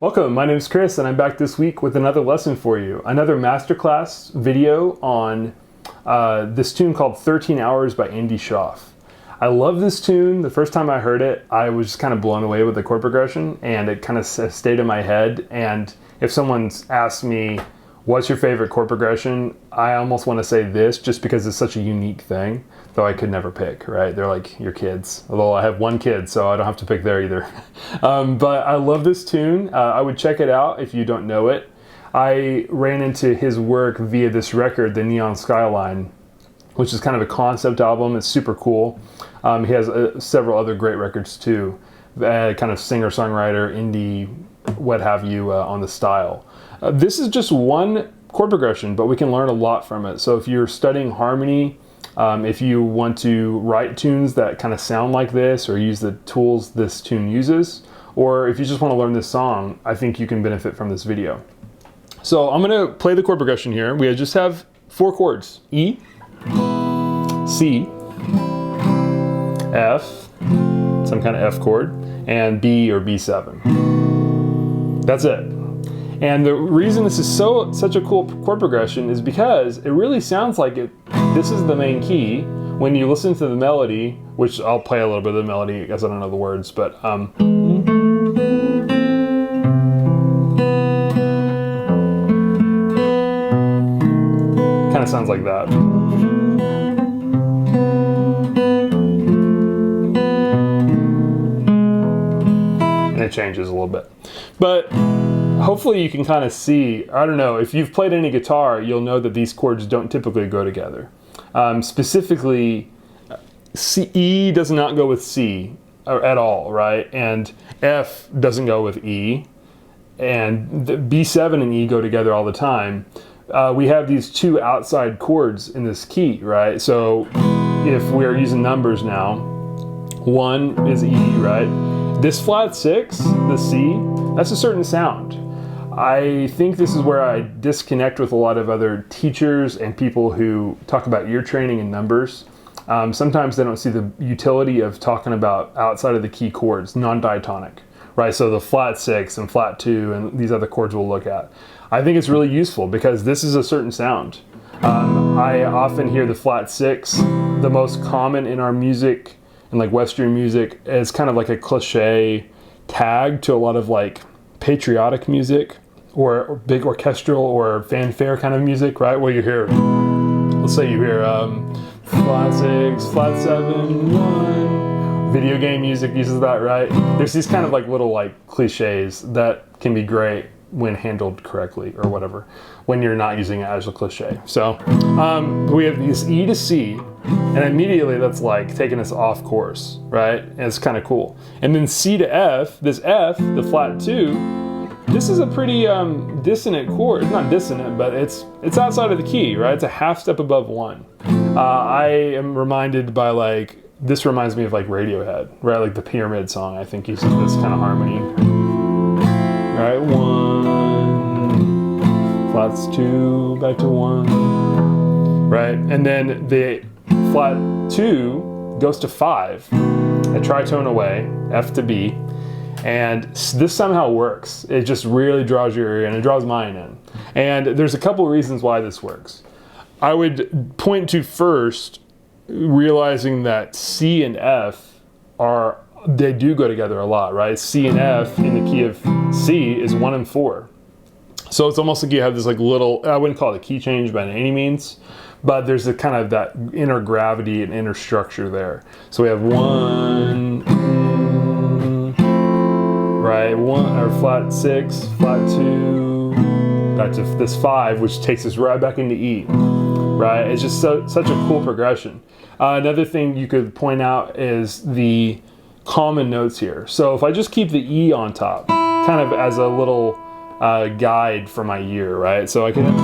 Welcome, my name is Chris and I'm back this week with another lesson for you. Another masterclass video on this tune called 13 Hours by Shauf. I love this tune. The first time I heard it, I was just kind of blown away with the chord progression and it kind of stayed in my head. And if someone's asked me, what's your favorite chord progression? I almost want to say this just because it's such a unique thing, though I could never pick, right? They're like your kids. Although I have one kid, so I don't have to pick there either. But I love this tune. I would check it out if you don't know it. I ran into his work via this record, The Neon Skyline, which is kind of a concept album. It's super cool. He has several other great records too. Kind of singer-songwriter, indie, what have you on the style. This is just one chord progression, but we can learn a lot from it. So if you're studying harmony, if you want to write tunes that kind of sound like this or use the tools this tune uses, or if you just want to learn this song, I think you can benefit from this video. So I'm going to play the chord progression here. We just have 4 chords: E, C, F, some kind of F chord, and B or B7. That's it. And the reason this is such a cool chord progression is because it really sounds like this is the main key. When you listen to the melody, which I'll play a little bit of the melody because I don't know the words, but kind of sounds like that. And it changes a little bit. But hopefully you can kind of see, I don't know, if you've played any guitar, you'll know that these chords don't typically go together. Specifically, E does not go with C at all, right? And F doesn't go with E. And the B7 and E go together all the time. We have these 2 outside chords in this key, right? So if we're using numbers now, 1 is E, right? This flat 6, the C, that's a certain sound. I think this is where I disconnect with a lot of other teachers and people who talk about ear training and numbers. Sometimes they don't see the utility of talking about outside of the key chords, non-diatonic, right? So the flat 6 and flat 2 and these other chords we'll look at. I think it's really useful because this is a certain sound. I often hear the flat 6, the most common in our music and like Western music, is kind of like a cliche tag to a lot of like patriotic music or big orchestral or fanfare kind of music, right? Where you hear, let's say you hear flat 6, flat 7, 1. Video game music uses that, right? There's these kind of like little like cliches that can be great when handled correctly or whatever, when you're not using it as a cliche. So we have this E to C, and immediately that's like taking us off course, right? And it's kind of cool. And then C to F, this F, the flat 2, this is a pretty dissonant chord. It's not dissonant, but it's outside of the key, right? It's a half step above 1. I am reminded by like, this reminds me of like Radiohead, right? Like the Pyramid song, I think uses this kind of harmony. Right, 1, flats 2, back to 1, right? And then the flat 2 goes to 5, a tritone away, F to B, and this somehow works. It just really draws your ear in, it draws mine in. And there's a couple of reasons why this works. I would point to first, realizing that C and F they do go together a lot, right? C and F in the key of C is 1 and 4. So it's almost like you have this like little, I wouldn't call it a key change by any means, but there's a kind of that inner gravity and inner structure there. So we have 1, right? 1 or flat 6, flat 2, back to this 5, which takes us right back into E, right? It's just such a cool progression. Another thing you could point out is the common notes here. So if I just keep the E on top, kind of as a little guide for my ear, right? So I can have E.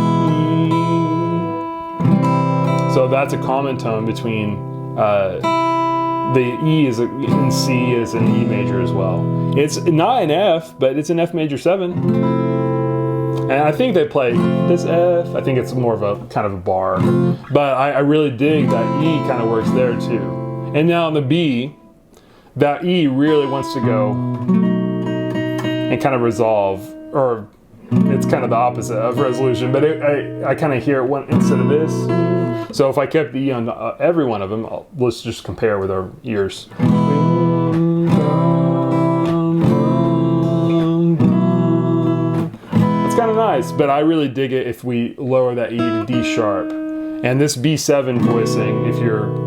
So that's a common tone between the E is in C is an E major as well. It's not an F, but it's an F major 7. And I think they play this F. I think it's more of a kind of a bar, but I really dig that E kind of works there too. And now on the B, that E really wants to go and kind of resolve, or it's kind of the opposite of resolution, but I kind of hear it instead of this. So if I kept the E on every one of them, let's just compare with our ears. It's kind of nice, but I really dig it if we lower that E to D sharp. And this B7 voicing, if you're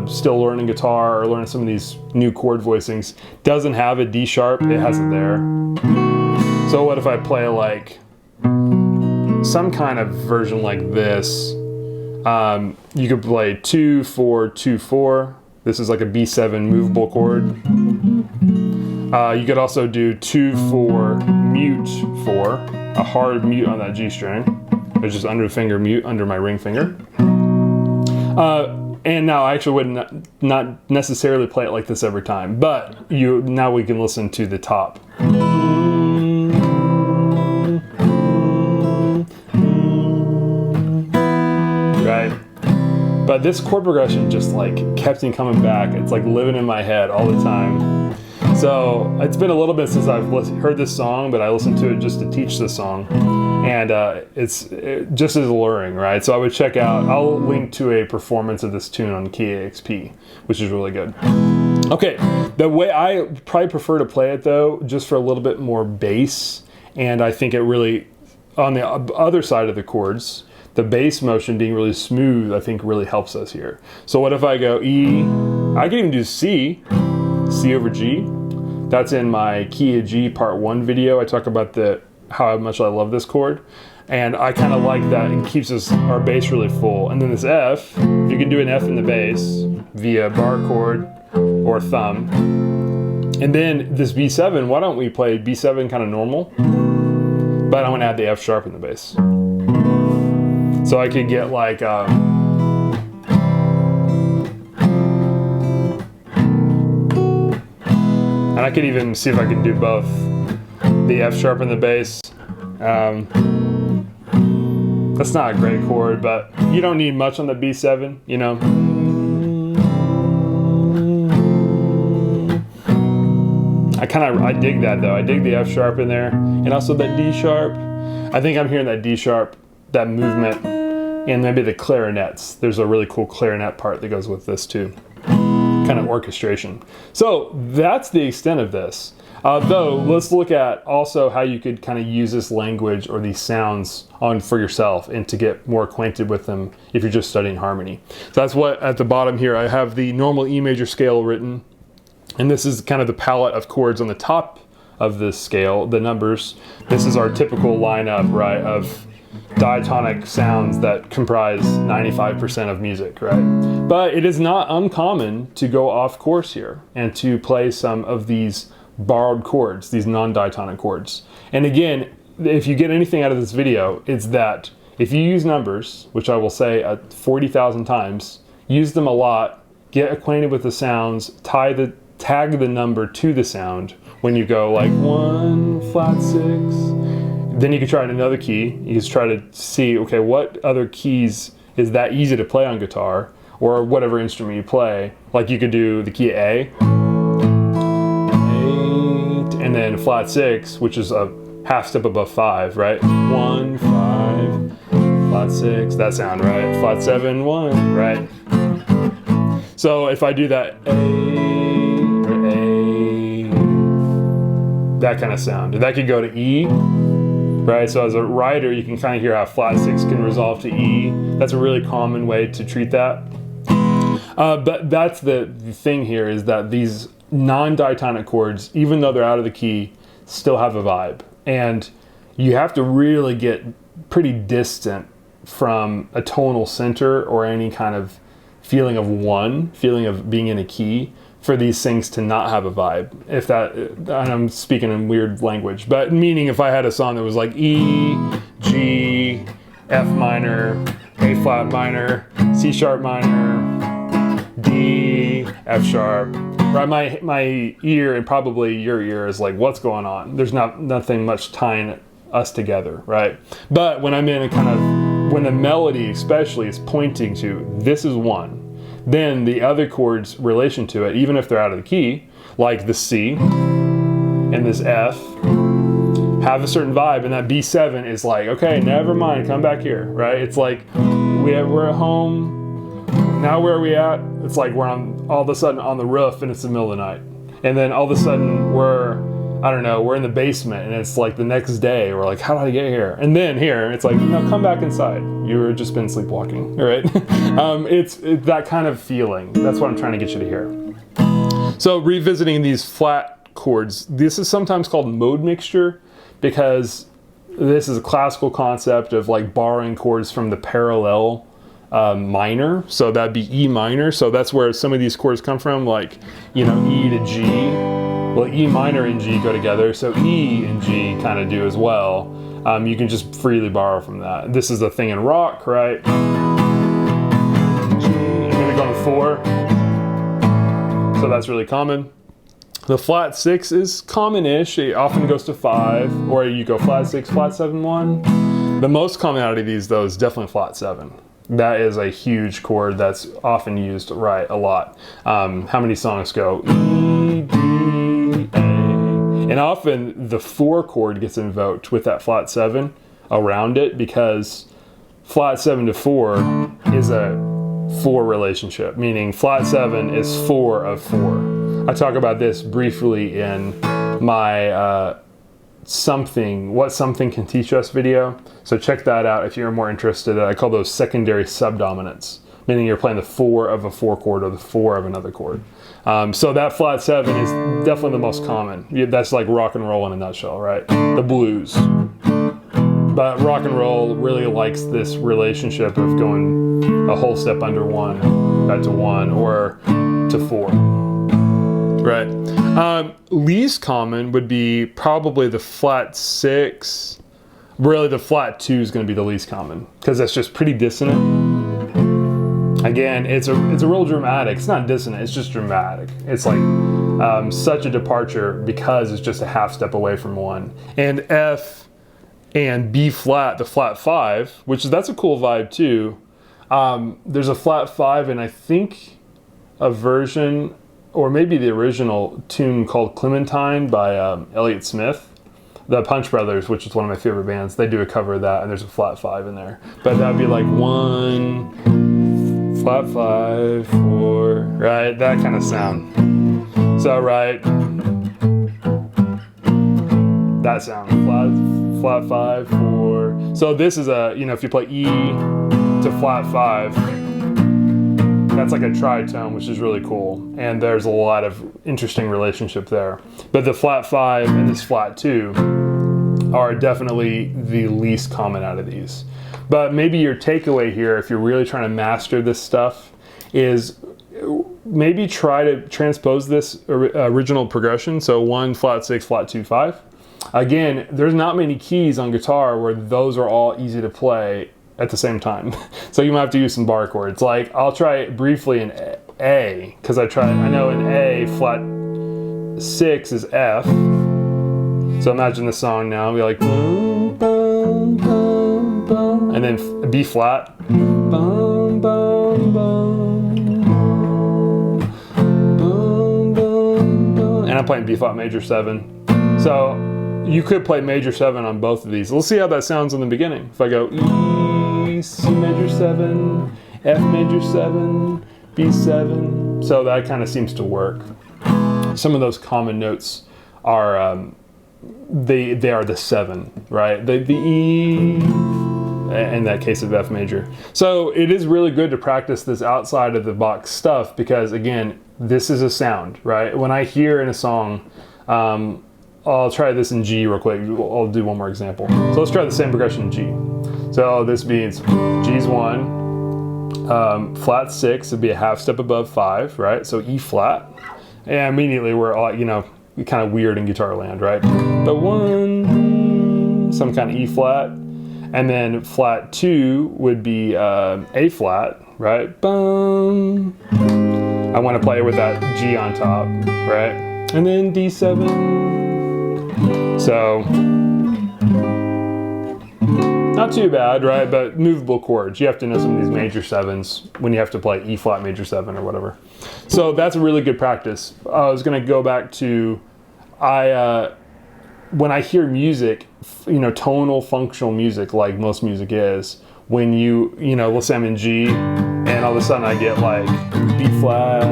still learning guitar or learning some of these new chord voicings, doesn't have a D sharp, it has it there. So what if I play like some kind of version like this? You could play 2, 4, 2, 4. This is like a B7 movable chord. You could also do 2, 4, mute 4, a hard mute on that G string. It's just under the finger mute, under my ring finger. And now I actually would not necessarily play it like this every time, but now we can listen to the top. Right? But this chord progression just like kept me coming back. It's like living in my head all the time. So it's been a little bit since I've heard this song, but I listened to it just to teach this song. And it's just as alluring, right? So I would check out, I'll link to a performance of this tune on Key AXP, which is really good. Okay, the way I probably prefer to play it though, just for a little bit more bass, and I think it really, on the other side of the chords, the bass motion being really smooth, I think really helps us here. So what if I go E, I can even do C over G. That's in my Key of G Part 1 video. I talk about how much I love this chord, and I kind of like that. It keeps our bass really full. And then this F, you can do an F in the bass via bar chord or thumb. And then this B7, why don't we play B7 kind of normal, but I'm gonna add the F sharp in the bass. So I could get like and I could even see if I can do both. The F sharp in the bass. That's not a great chord, but you don't need much on the B7, you know. I dig that though. I dig the F sharp in there, and also that D sharp. I think I'm hearing that D sharp, that movement, and maybe the clarinets. There's a really cool clarinet part that goes with this too. Kind of orchestration. So that's the extent of this. Though, let's look at also how you could kind of use this language or these sounds for yourself and to get more acquainted with them if you're just studying harmony. So that's what, at the bottom here, I have the normal E major scale written. And this is kind of the palette of chords on the top of this scale, the numbers. This is our typical lineup, right, of diatonic sounds that comprise 95% of music, right? But it is not uncommon to go off course here and to play some of these borrowed chords, these non-diatonic chords. And again, if you get anything out of this video, it's that if you use numbers, which I will say 40,000 times, use them a lot, get acquainted with the sounds, tag the number to the sound when you go like 1 flat 6. Then you can try another key. You just try to see, okay, what other keys is that easy to play on guitar or whatever instrument you play. Like you could do the key A, and then flat 6, which is a half step above 5, right? 1, 5, flat 6, that sound, right? Flat 7, 1, right? So if I do that A, or A, that kind of sound, that could go to E, right? So as a writer, you can kind of hear how flat 6 can resolve to E. That's a really common way to treat that. But that's the thing here, is that these non-diatonic chords, even though they're out of the key, still have a vibe. And you have to really get pretty distant from a tonal center or any kind of feeling of being in a key for these things to not have a vibe. If that, and I'm speaking in weird language, but meaning if I had a song that was like E, G, F minor, A flat minor, C sharp minor, D, F sharp, right? My ear, and probably your ear, is like, what's going on? There's nothing much tying us together, right? But when I'm in a kind of, when the melody especially is pointing to this is one, then the other chords relation to it, even if they're out of the key, like the C and this F, have a certain vibe, and that B7 is like, okay, never mind, come back here, right? It's like we're at home now. Where are we at? It's like we're on all of a sudden on the roof, and it's the middle of the night, and then all of a sudden we're in the basement, and it's like the next day. We're like, how did I get here? And then here, it's like, no, come back inside. You've just been sleepwalking, all right? It's that kind of feeling. That's what I'm trying to get you to hear. So revisiting these flat chords, this is sometimes called mode mixture, because this is a classical concept of like borrowing chords from the parallel minor. So that'd be E minor. So that's where some of these chords come from, like, E to G. Well, E minor and G go together, so E and G kind of do as well. You can just freely borrow from that. This is the thing in rock, right? G, I'm gonna go to 4. So that's really common. The flat 6 is common-ish. It often goes to 5, or you go flat 6, flat 7, 1. The most common out of these, though, is definitely flat 7. That is a huge chord that's often used, right, a lot. How many songs go E, D, A? And often the 4 chord gets invoked with that flat 7 around it, because flat 7 to 4 is a 4 relationship, meaning flat 7 is 4 of 4. I talk about this briefly in my what something can teach us video. So check that out if you're more interested. I call those secondary subdominants, meaning you're playing the 4 of a 4 chord or the 4 of another chord. So that flat 7 is definitely the most common. That's like rock and roll in a nutshell, right? The blues. But rock and roll really likes this relationship of going a whole step under 1, back to 1, or to 4. Right. Least common would be probably the flat 6. Really, the flat 2 is going to be the least common, because that's just pretty dissonant. Again, it's a real dramatic. It's not dissonant, it's just dramatic. It's like such a departure, because it's just a half step away from 1. And F and B flat, the flat 5, which that's a cool vibe too. There's a flat 5, and I think a version, or maybe the original tune called Clementine by Elliott Smith. The Punch Brothers, which is one of my favorite bands, they do a cover of that, and there's a flat 5 in there. But that'd be like 1, flat 5, 4, right? That kind of sound. So, right, that sound, flat 5, 4. So this is a, if you play E to flat 5, that's like a tritone, which is really cool, and there's a lot of interesting relationship there. But the flat 5 and this flat 2 are definitely the least common out of these. But maybe your takeaway here, if you're really trying to master this stuff, is maybe try to transpose this original progression. So 1, flat 6, flat 2, 5. Again, there's not many keys on guitar where those are all easy to play at the same time. So you might have to use some bar chords. Like, I'll try it briefly in A, because I know in A, flat 6 is F. So imagine the song now, it'll be like, boom, boom, boom, boom. And then B flat, boom, boom, boom, boom, boom, boom. And I'm playing B flat major 7. So you could play major 7 on both of these. Let's see how that sounds in the beginning. If I go E, C major 7, F major 7, B7. So that kind of seems to work. Some of those common notes are, they are the 7, right? The E, in that case of F major. So it is really good to practice this outside of the box stuff, because again, this is a sound, right? When I hear in a song, I'll try this in G real quick. I'll do one more example. So let's try the same progression in G. So this means G's 1, flat 6 would be a half step above 5, right? So E flat. And immediately we're all, kind of weird in guitar land, right? But 1, some kind of E flat. And then flat 2 would be A flat, right? Bum. I want to play it with that G on top, right? And then D7. So, not too bad, right? But movable chords. You have to know some of these major 7s when you have to play E flat major 7 or whatever. So that's a really good practice. I was going to go back to, when I hear music, tonal functional music like most music is, when let's say I'm in G and all of a sudden I get like B flat,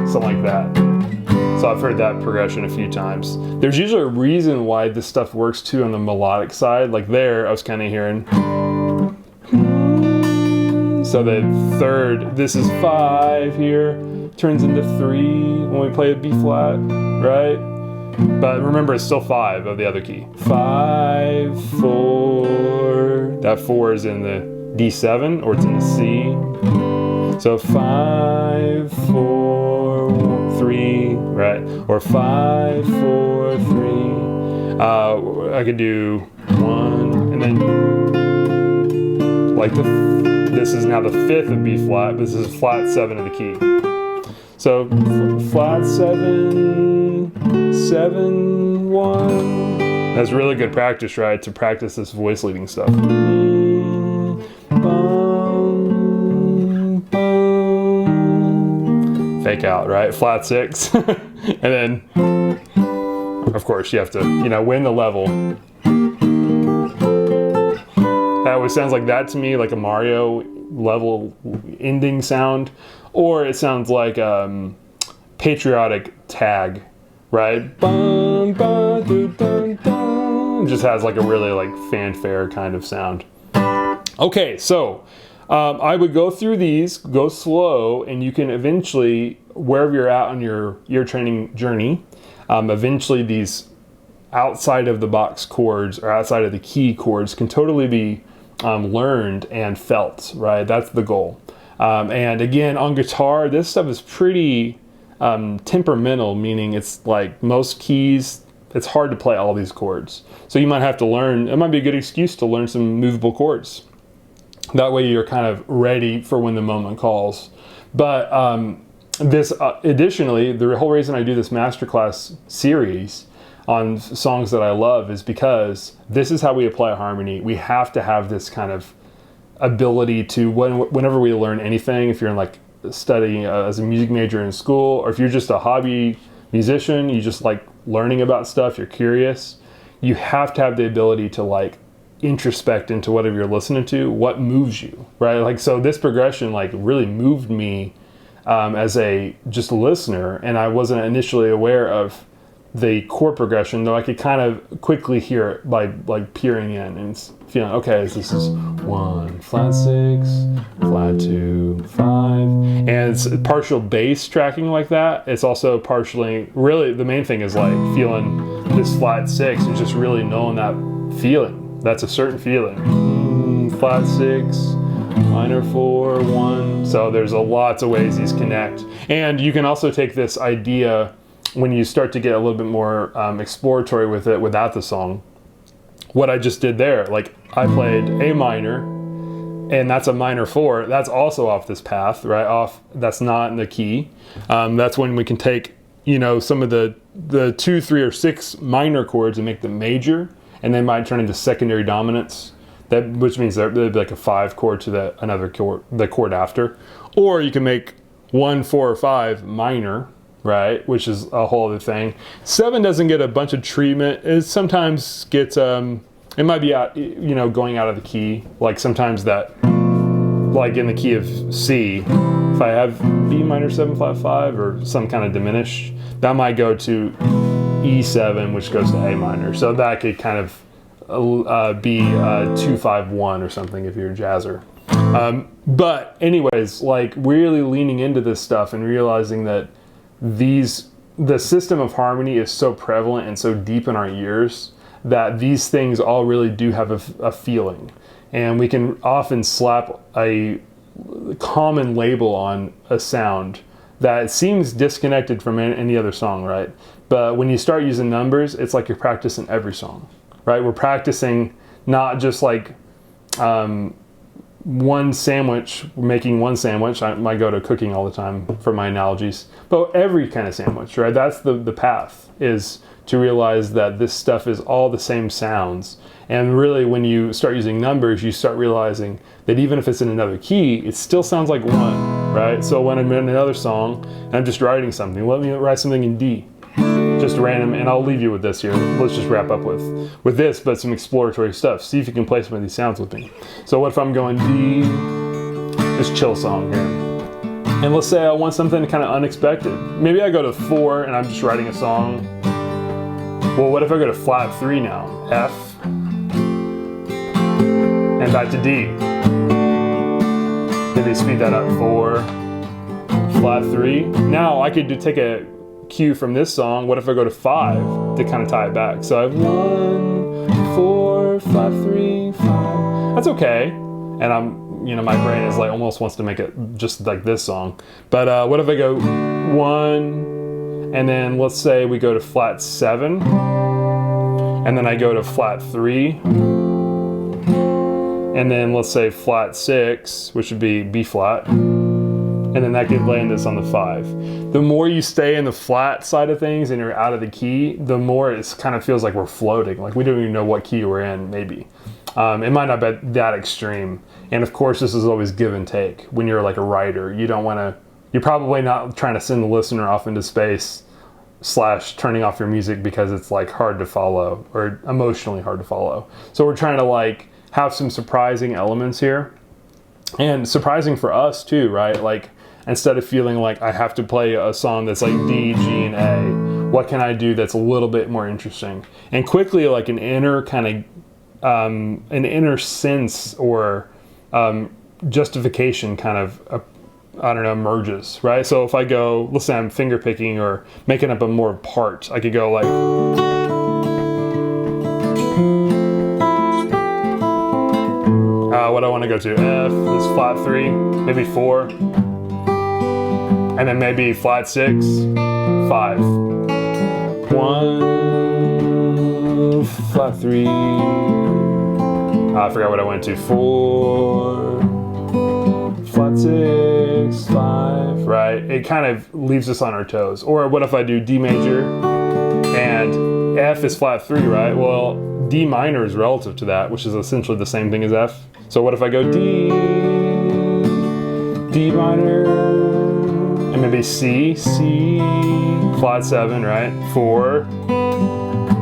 something like that. So I've heard that progression a few times. There's usually a reason why this stuff works too on the melodic side. Like there, I was kind of hearing. So the third, this is 5 here, turns into 3 when we play a B flat, right? But remember, it's still 5 of the other key. 5, 4, that 4 is in the D7 or it's in the C. So 5, 4, 3, right? Or 5, 4, 3. I could do 1 and then like this is now the 5th of B flat. This is flat 7 of the key. So flat 7, 7, 1. That's really good practice, right? To practice this voice leading stuff. Fake out, right? Flat 6. And then, of course, you have to, win the level. That always sounds like that to me, like a Mario level ending sound. Or it sounds like patriotic tag, right? Bum, ba, doo, dun, dun. It just has like a really like fanfare kind of sound. Okay, so I would go through these, go slow, and you can eventually, wherever you're at on your ear training journey, eventually these outside of the box chords or outside of the key chords can totally be learned and felt, right? That's the goal. And again, on guitar, this stuff is pretty temperamental, meaning it's like most keys, it's hard to play all these chords. So you might have to learn, it might be a good excuse to learn some movable chords. That way you're kind of ready for when the moment calls. But additionally, the whole reason I do this masterclass series on songs that I love is because this is how we apply harmony. We have to have this kind of ability to, whenever we learn anything, if you're in like studying as a music major in school, or if you're just a hobby musician, you just like learning about stuff, you're curious, you have to have the ability to like introspect into whatever you're listening to, what moves you, right? Like, so this progression like really moved me as a just listener, and I wasn't initially aware of the chord progression, though I could kind of quickly hear it by like peering in and feeling, okay, this is 1, flat 6, flat 2, 5, and it's partial bass tracking like that. It's also partially, really the main thing is like feeling this flat 6 and just really knowing that feeling. That's a certain feeling. Flat 6, minor 4, 1. So there's lots of ways these connect. And you can also take this idea when you start to get a little bit more exploratory with it without the song. What I just did there, like I played A minor, and that's a minor 4. That's also off this path, right? Off, that's not in the key. That's when we can take, some of the 2, 3, or 6 minor chords and make them major, and they might turn into secondary dominants. Which means there'd be like a 5 chord to another chord, the chord after. Or you can make 1, 4, or 5 minor, right? Which is a whole other thing. 7 doesn't get a bunch of treatment. It sometimes gets, it might be out, going out of the key. Like sometimes that, like in the key of C, if I have B minor 7 flat 5 or some kind of diminished, that might go to E7, which goes to A minor. So that could kind of be 2, 5, 1 or something if you're a jazzer. But anyways, like really leaning into this stuff and realizing that the system of harmony is so prevalent and so deep in our ears that these things all really do have a feeling. And we can often slap a common label on a sound that seems disconnected from any other song, right? But when you start using numbers, it's like you're practicing every song, right? We're practicing not just like one sandwich, making one sandwich. I might go to cooking all the time for my analogies, but every kind of sandwich, right? That's the path, is to realize that this stuff is all the same sounds. And really when you start using numbers, you start realizing that even if it's in another key, it still sounds like 1, right? So when I'm in another song and I'm just writing something, let me write something in D. just random, and I'll leave you with this here. Let's just wrap up with this, but some exploratory stuff. See if you can play some of these sounds with me. So what if I'm going D, this chill song here. And let's say I want something kind of unexpected. Maybe I go to 4 and I'm just writing a song. Well, what if I go to flat 3 now? F, and back to D. Maybe speed that up, 4, flat 3. Now I could take a cue from this song. What if I go to 5 to kind of tie it back? So I have 1, 4, flat 3, 5. That's okay. And I'm, you know, my brain is like almost wants to make it just like this song. But what if I go 1, and then let's say we go to flat 7, and then I go to flat 3, and then let's say flat 6, which would be B flat. And then that could land us on the 5. The more you stay in the flat side of things and you're out of the key, the more it kind of feels like we're floating. Like we don't even know what key we're in, maybe. It might not be that extreme. And of course, this is always give and take. When you're like a writer, you don't want to, you're probably not trying to send the listener off into space / turning off your music because it's like hard to follow or emotionally hard to follow. So we're trying to like have some surprising elements here. And surprising for us too, right? Like, instead of feeling like I have to play a song that's like D, G, and A, what can I do that's a little bit more interesting? And quickly, like an inner kind of, an inner sense or justification kind of, I don't know, emerges, right? So if I go, let's say I'm finger picking or making up a more part, I could go like, what I want to go to, F is flat 3, maybe 4. And then maybe flat 6, 5. 1, flat 3. I forgot what I went to. 4, flat 6, 5. Right? It kind of leaves us on our toes. Or what if I do D major and F is flat 3, right? Well, D minor is relative to that, which is essentially the same thing as F. So what if I go D, D minor, and maybe C, flat 7, right? 4.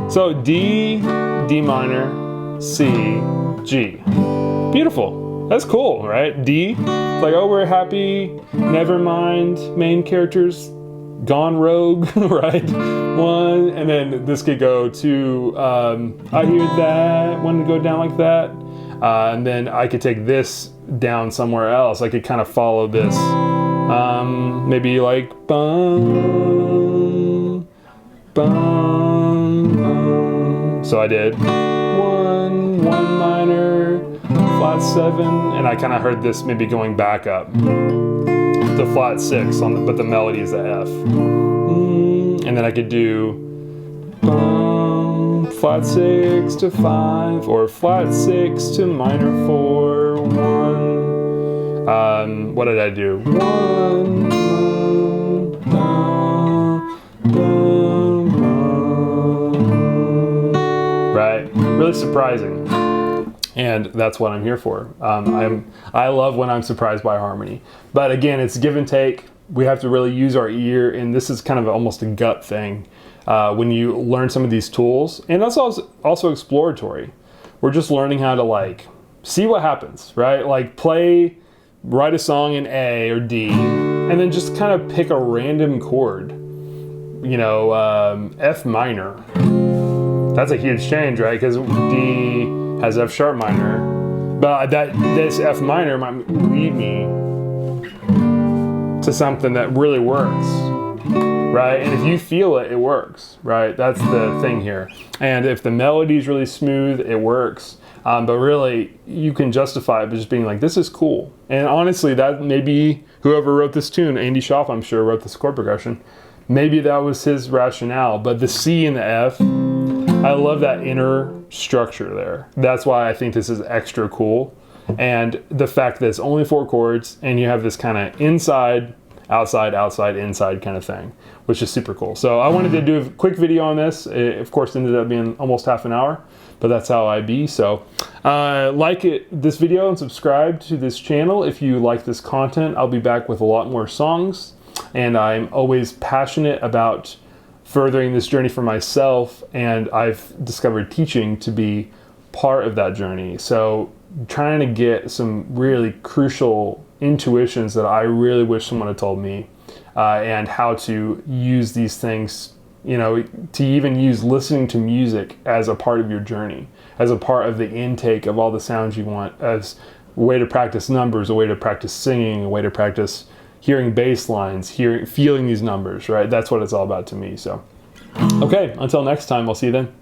So D, D minor, C, G. Beautiful. That's cool, right? D, it's like, oh, we're happy, never mind, main character's gone rogue, right? 1, and then this could go to, I hear that, want to go down like that. And then I could take this down somewhere else. I could kind of follow this. Maybe like bum, bum, bum. So I did 1, 1 minor, flat 7, and I kind of heard this maybe going back up to flat 6, but the melody is the F. And then I could do bum, flat 6 to 5, or flat 6 to minor 4, 1. What did I do? 1, right? Really surprising. And that's what I'm here for. I love when I'm surprised by harmony. But again, it's give and take. We have to really use our ear, and this is kind of almost a gut thing when you learn some of these tools. And that's also exploratory. We're just learning how to like see what happens, right? Like write a song in A or D, and then just kind of pick a random chord. You know, F minor. That's a huge change, right? Because D has F sharp minor, but this F minor might lead me to something that really works, right? And if you feel it, it works, right? That's the thing here. And if the melody is really smooth, it works. But really, you can justify it by just being like, this is cool. And honestly, that maybe whoever wrote this tune, Andy Shauf, I'm sure, wrote this chord progression. Maybe that was his rationale. But the C and the F, I love that inner structure there. That's why I think this is extra cool. And the fact that it's only 4 chords and you have this kind of inside, outside, outside, inside kind of thing, which is super cool. So I wanted to do a quick video on this. It, of course, ended up being almost half an hour, but that's how I be. So like this video and subscribe to this channel if you like this content. I'll be back with a lot more songs, and I'm always passionate about furthering this journey for myself, and I've discovered teaching to be part of that journey. So trying to get some really crucial intuitions that I really wish someone had told me, and how to use these things, you know, to even use listening to music as a part of your journey, as a part of the intake of all the sounds you want, as a way to practice numbers, a way to practice singing, a way to practice hearing bass lines, feeling these numbers, right? That's what it's all about to me. So, okay, until next time, I'll see you then.